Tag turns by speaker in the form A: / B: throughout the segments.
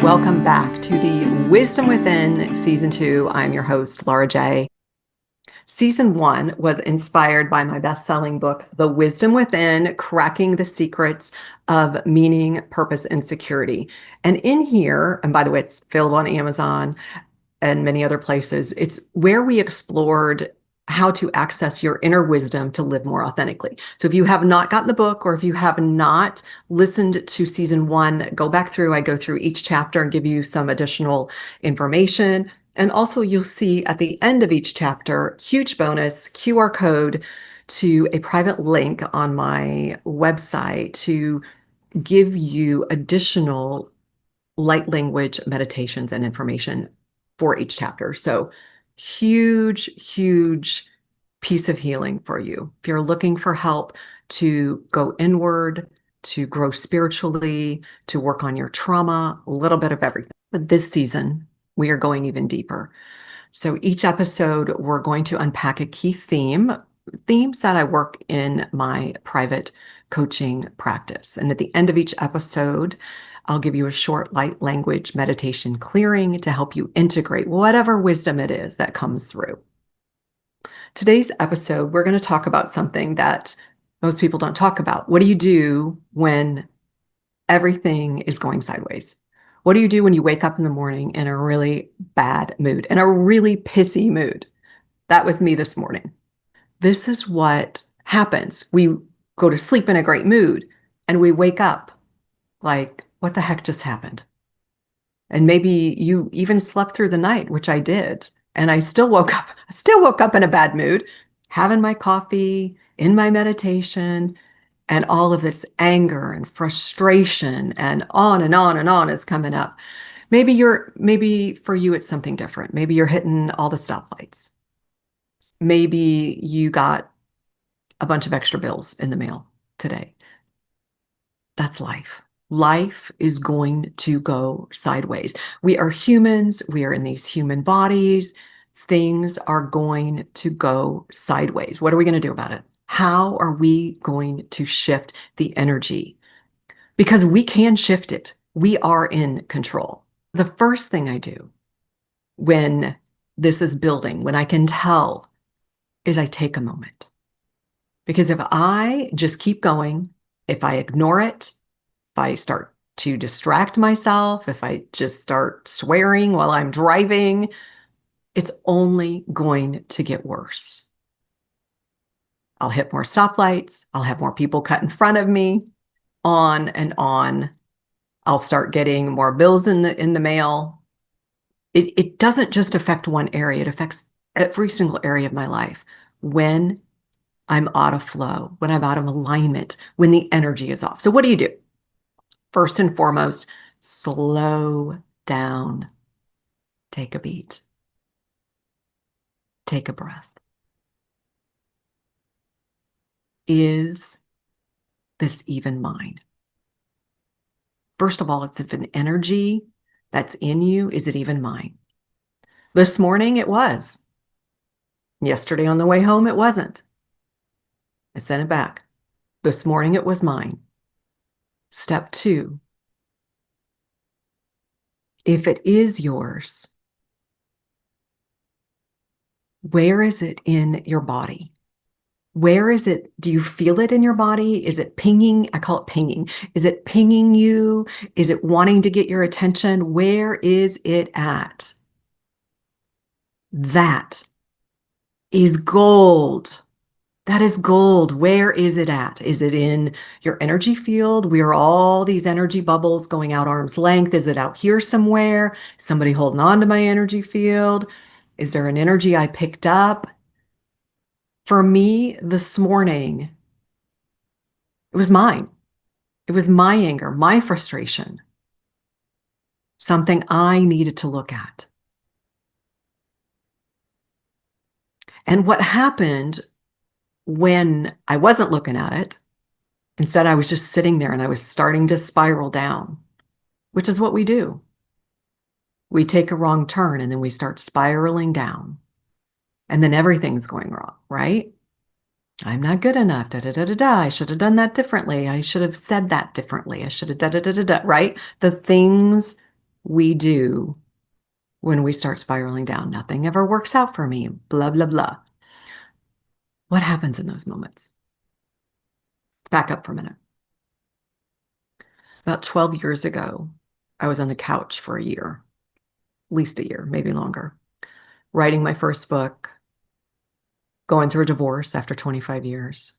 A: Welcome back to the Wisdom Within Season 2. I'm your host, Lara Jaye. Season 1 was inspired by my best-selling book, The Wisdom Within, Cracking the Secrets of Meaning, Purpose, and Security. And in here, and by the way, it's available on Amazon and many other places, it's where we explored how to access your inner wisdom to live more authentically. So if you have not gotten the book, or if you have not listened to season 1, go back through. I go through each chapter and give you some additional information. And also you'll see at the end of each chapter, huge bonus QR code to a private link on my website to give you additional light language meditations and information for each chapter. So huge, huge piece of healing for you. If you're looking for help to go inward, to grow spiritually, to work on your trauma, a little bit of everything. But this season, we are going even deeper. So each episode, we're going to unpack a key themes that I work in my private coaching practice. And at the end of each episode, I'll give you a short light language meditation clearing to help you integrate whatever wisdom it is that comes through. Today's episode, we're going to talk about something that most people don't talk about. What do you do when everything is going sideways? What do you do when you wake up in the morning in a really bad mood, in a really pissy mood? That was me this morning. This is what happens. We go to sleep in a great mood and we wake up like, what the heck just happened? And maybe you even slept through the night, which I did. And I still woke up in a bad mood, having my coffee, in my meditation, and all of this anger and frustration and on and on and on is coming up. Maybe for you, it's something different. Maybe you're hitting all the stoplights. Maybe you got a bunch of extra bills in the mail today. That's life. Life is going to go sideways. We are humans. We are in these human bodies. Things are going to go sideways. What are we going to do about it? How are we going to shift the energy? Because we can shift it. We are in control. The first thing I do when this is building, when I can tell, is I take a moment. Because if I just keep going, if I ignore it, if I start to distract myself, if I just start swearing while I'm driving, it's only going to get worse. I'll hit more stoplights. I'll have more people cut in front of me, on and on. I'll start getting more bills in the mail. It doesn't just affect one area. It affects every single area of my life. When I'm out of flow, when I'm out of alignment, when the energy is off. So what do you do? First and foremost, slow down. Take a beat. Take a breath. Is this even mine? First of all, it's if an energy that's in you, is it even mine? This morning it was. Yesterday on the way home, it wasn't. I sent it back. This morning it was mine. Step 2. If it is yours, where is it in your body? Where is it? Do you feel it in your body? Is it pinging? I call it pinging. Is it pinging you? Is it wanting to get your attention? Where is it at? That is gold. That is gold. Where is it at? Is it in your energy field? We are all these energy bubbles going out arm's length. Is it out here somewhere? Somebody holding on to my energy field? Is there an energy I picked up? For me, this morning, it was mine. It was my anger, my frustration, something I needed to look at. And what happened when I wasn't looking at it, instead I was just sitting there and I was starting to spiral down, which is what we do. We take a wrong turn and then we start spiraling down. And then everything's going wrong, right? I'm not good enough, da da da da da. I should have done that differently. I should have said that differently. I should have da da da da da, right? The things we do when we start spiraling down. Nothing ever works out for me, blah, blah, blah. What happens in those moments? Let's back up for a minute. About 12 years ago, I was on the couch for a year, at least a year, maybe longer, writing my first book, going through a divorce after 25 years.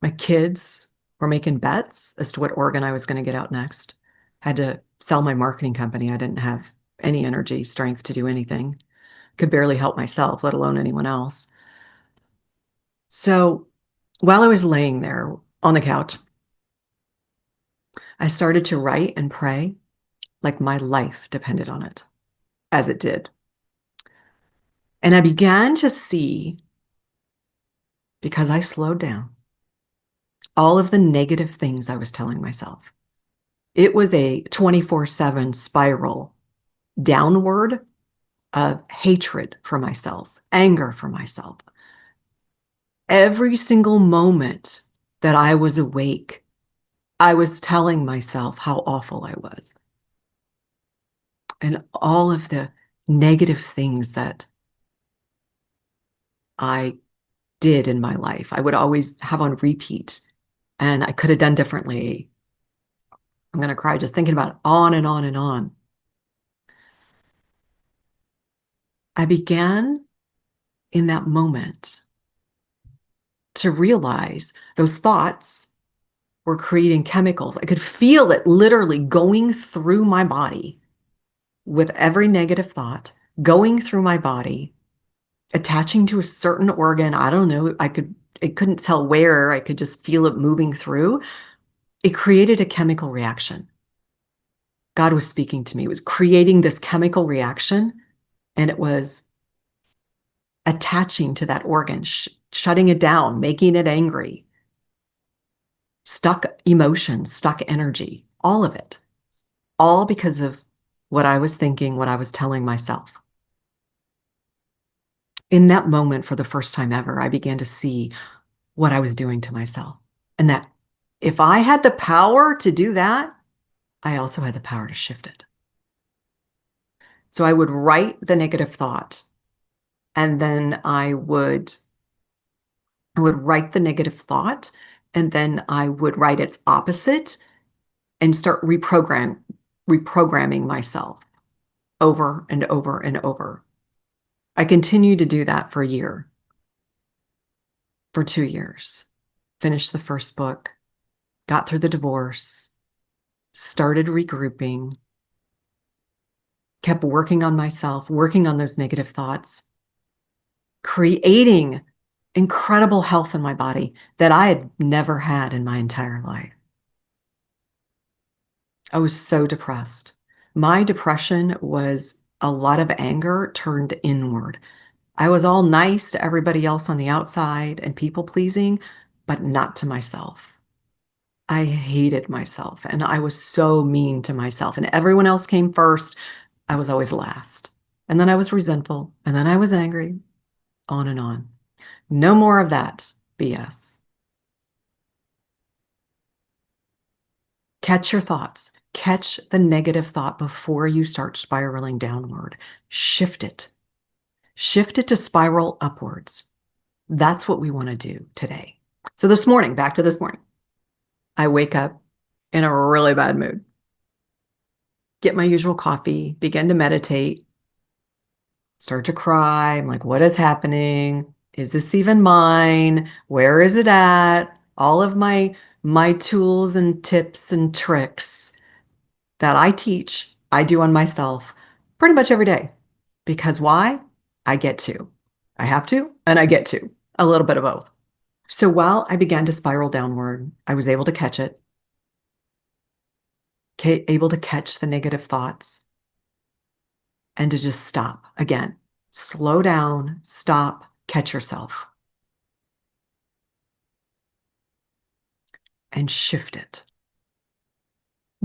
A: My kids were making bets as to what organ I was going to get out next. Had to sell my marketing company. I didn't have any energy, strength to do anything. Could barely help myself, let alone anyone else. So while I was laying there on the couch, I started to write and pray like my life depended on it, as it did. And I began to see, because I slowed down, all of the negative things I was telling myself. It was a 24/7 spiral downward of hatred for myself, anger for myself. Every single moment that I was awake, I was telling myself how awful I was. And all of the negative things that I did in my life, I would always have on repeat, and I could have done differently. I'm going to cry just thinking about it, on and on and on. I began in that moment to realize those thoughts were creating chemicals. I could feel it literally going through my body with every negative thought, going through my body, attaching to a certain organ. I don't know. I couldn't tell where. I could just feel it moving through. It created a chemical reaction. God was speaking to me. It was creating this chemical reaction, and it was attaching to that organ, shutting it down, making it angry, stuck emotions, stuck energy, all of it, all because of what I was thinking, what I was telling myself. In that moment, for the first time ever, I began to see what I was doing to myself. And that if I had the power to do that, I also had the power to shift it. So I would write the negative thought, and then I would write the negative thought, and then I would write its opposite and start reprogramming myself over and over and over. I continued to do that for a year, for 2 years, finished the first book, got through the divorce, started regrouping, kept working on myself, working on those negative thoughts, creating incredible health in my body that I had never had in my entire life. I was so depressed. My depression was a lot of anger turned inward. I was all nice to everybody else on the outside and people pleasing, but not to myself. I hated myself, and I was so mean to myself, and everyone else came first. I was always last. And then I was resentful, and then I was angry, on and on. No more of that BS. Catch your thoughts. Catch the negative thought before you start spiraling downward. Shift it. Shift it to spiral upwards. That's what we want to do today. So this morning, back to this morning, I wake up in a really bad mood. Get my usual coffee, begin to meditate, start to cry. I'm like, what is happening? Is this even mine? Where is it at? All of my tools and tips and tricks that I teach, I do on myself pretty much every day. Because why? I get to. I have to, and I get to. A little bit of both. So while I began to spiral downward, I was able to catch it, able to catch the negative thoughts, and to just stop again. Slow down, stop, catch yourself, and shift it.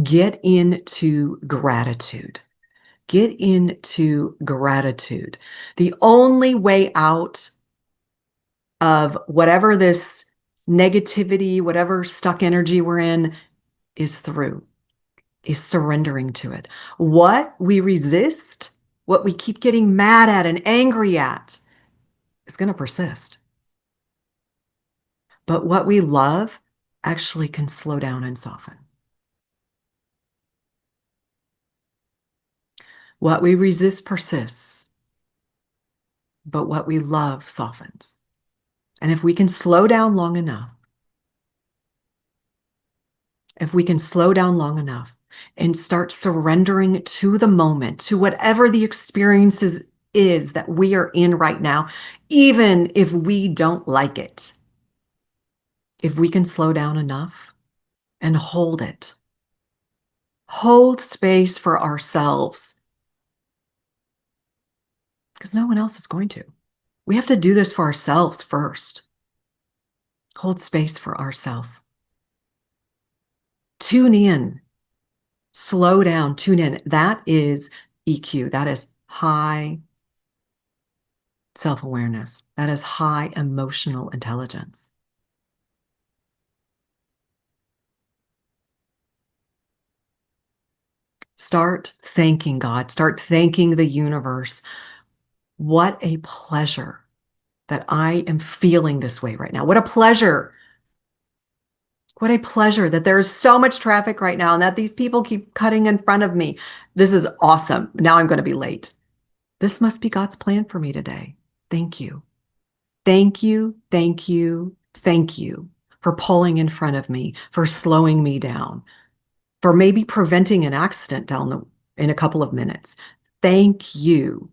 A: Get into gratitude. Get into gratitude. The only way out of whatever this negativity, whatever stuck energy we're in, is through, is surrendering to it. What we resist, what we keep getting mad at and angry at, is going to persist. But what we love actually can slow down and soften. What we resist persists, but what we love softens. And if we can slow down long enough, if we can slow down long enough and start surrendering to the moment, to whatever the experiences is that we are in right now, even if we don't like it, if we can slow down enough and hold it, hold space for ourselves, because no one else is going to. We have to do this for ourselves first. Hold space for ourselves. Tune in, slow down, tune in. That is EQ. That is high self-awareness. That is high emotional intelligence. Start thanking God. Start thanking the universe. What a pleasure that I am feeling this way right now. What a pleasure. What a pleasure that there is so much traffic right now and that these people keep cutting in front of me. This is awesome. Now I'm going to be late. This must be God's plan for me today. Thank you. Thank you, thank you, thank you for pulling in front of me, for slowing me down, for maybe preventing an accident in a couple of minutes. Thank you.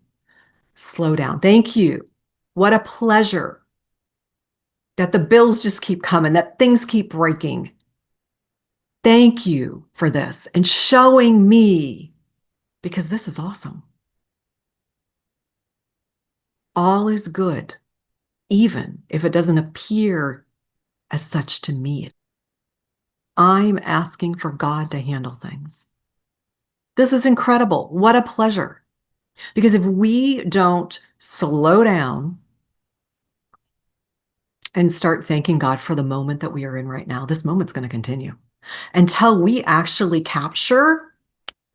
A: Slow down. Thank you. What a pleasure that the bills just keep coming, that things keep breaking. Thank you for this and showing me, because this is awesome. All is good, even if it doesn't appear as such to me. I'm asking for God to handle things. This is incredible. What a pleasure. Because if we don't slow down and start thanking God for the moment that we are in right now, this moment's going to continue until we actually capture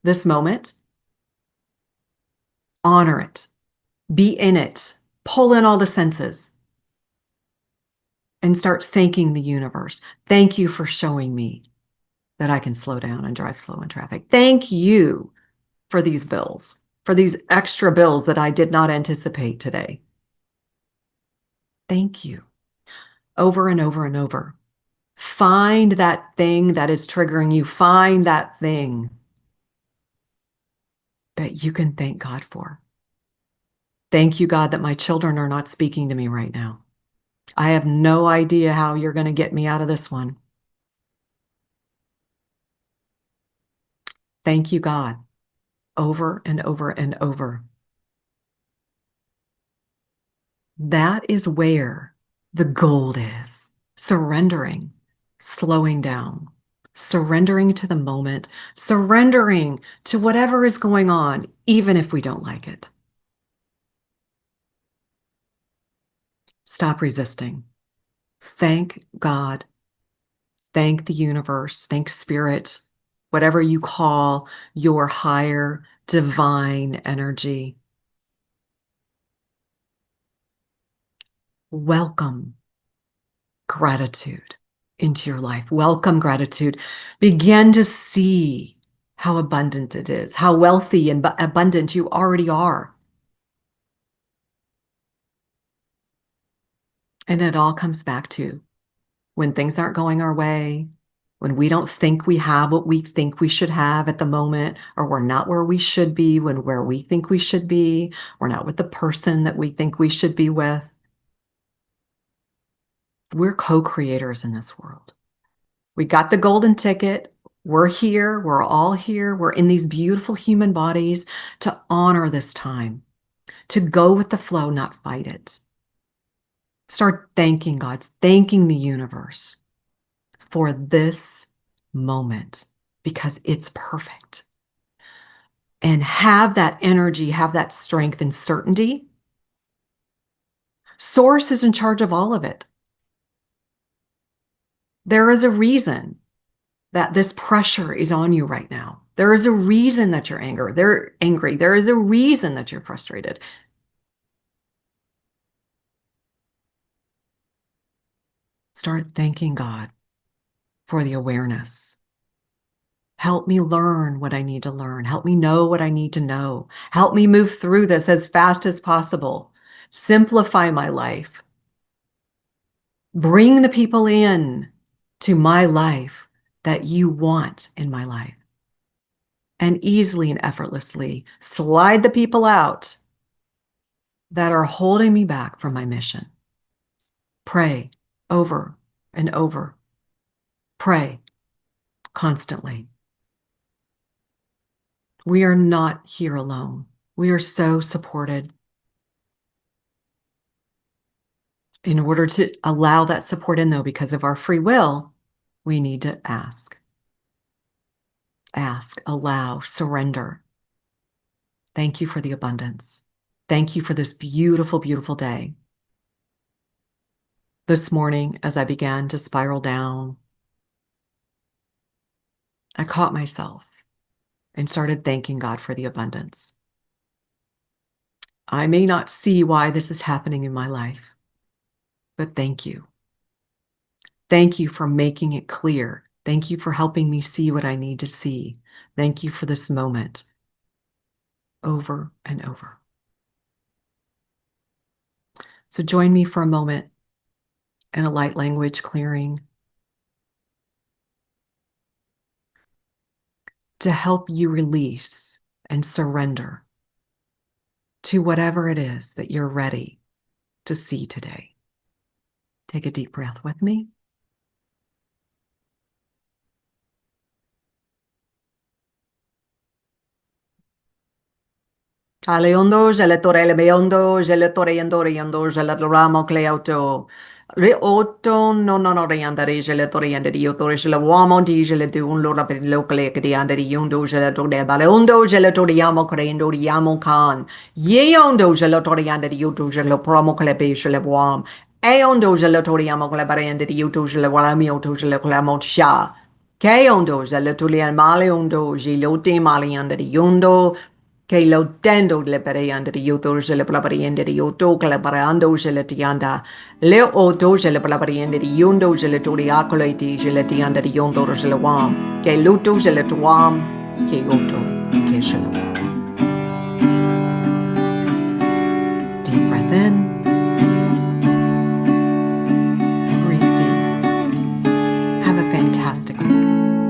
A: this moment, honor it, be in it, pull in all the senses, and start thanking the universe. Thank you for showing me that I can slow down and drive slow in traffic. Thank you for these bills, for these extra bills that I did not anticipate today. Thank you. Over and over and over. Find that thing that is triggering you. Find that thing that you can thank God for. Thank you, God, that my children are not speaking to me right now. I have no idea how you're going to get me out of this one. Thank you, God, over and over and over. That is where the gold is. Surrendering, slowing down, surrendering to the moment, surrendering to whatever is going on, even if we don't like it. Stop resisting. Thank God. Thank the universe. Thank spirit, whatever you call your higher divine energy. Welcome gratitude into your life. Welcome gratitude. Begin to see how abundant it is, how wealthy and abundant you already are. And it all comes back to when things aren't going our way, when we don't think we have what we think we should have at the moment, or we're not where we should be when where we think we should be, we're not with the person that we think we should be with. We're co-creators in this world. We got the golden ticket. We're here. We're all here. We're in these beautiful human bodies to honor this time, to go with the flow, not fight it. Start thanking God, thanking the universe for this moment because it's perfect. And have that energy, have that strength and certainty. Source is in charge of all of it. There is a reason that this pressure is on you right now. There is a reason that you're angry. There is a reason that you're frustrated. Start thanking God for the awareness. Help me learn what I need to learn. Help me know what I need to know. Help me move through this as fast as possible. Simplify my life. Bring the people in to my life that you want in my life. And easily and effortlessly slide the people out that are holding me back from my mission. Pray over and over. Pray constantly. We are not here alone. We are so supported. In order to allow that support in, though, because of our free will, we need to ask. Ask, allow, surrender. Thank you for the abundance. Thank you for this beautiful, beautiful day. This morning, as I began to spiral down, I caught myself and started thanking God for the abundance. I may not see why this is happening in my life, but thank you. Thank you for making it clear. Thank you for helping me see what I need to see. Thank you for this moment. Over and over. So join me for a moment in a light language clearing to help you release and surrender to whatever it is that you're ready to see today. Take a deep breath with me. Aleondo, gelatore beondo, gelatore andore ando, gelatoramo cleauto. Reoto no riandare, gelatore and the otore, gelawamo di gelatun, lora per locale di under the yondo, gelatore baleondo, gelatoriamo crendo, yamo can. Yeondo, gelatore under the yoto, gelapromo clepe, gelawam. Eondo, gelatoriamo clebare and the yoto, gelawamio to gelaclamo sha. Keondo, gelatulian maleondo, gelote mali under the yondo. Che lo tendo le perianda di yoto le plapariende di yoto che le parando le tianda le oto le plapariende di yondo le toriacole di le tianda di yondo le wam che luto le tuam che oto che ce lo. Deep breath in. Receive. Have a fantastic week.